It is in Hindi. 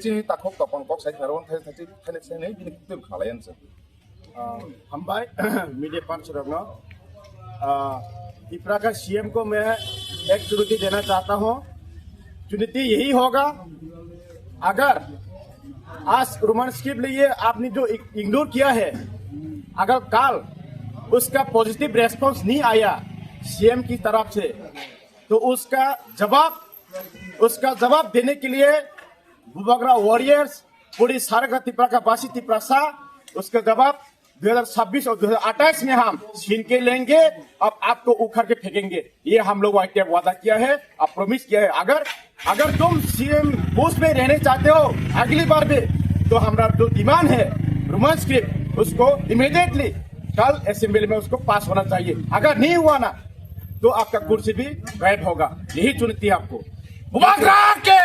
Teji takok topon kok saya karon teji tenet saya ini betul kalian sih. हम भाई मीडिया पार्ट रखना त्रिपुरा का सीएम को मैं एक चुनौती देना चाहता हूँ। चुनौती यही होगा, अगर आज रोमन स्क्रिप्ट लिए आपने जो इग्नोर किया है, अगर कल उसका पॉजिटिव रेस्पॉन्स नहीं आया सीएम की तरफ से, तो उसका जवाब देने के लिए बुबागरा वॉरियर्स पूरी सारा त्रिपुरा का वासी त्रिपुरा सा उसका जवाब 2026 और 2028 में हम छीन के लेंगे और आपको उखाड़ के फेंकेंगे। ये हम लोग वादा किया है, अब प्रॉमिस किया है। अगर तुम सीएम पोस्ट में रहने चाहते हो अगली बार भी, तो हमारा जो डिमांड है रोमन स्क्रिप्ट उसको इमीडिएटली कल असेंबली में उसको पास होना चाहिए। अगर नहीं हुआ ना तो आपका कुर्सी भी गायब होगा। यही चुनौती है आपको। Bubagra ke!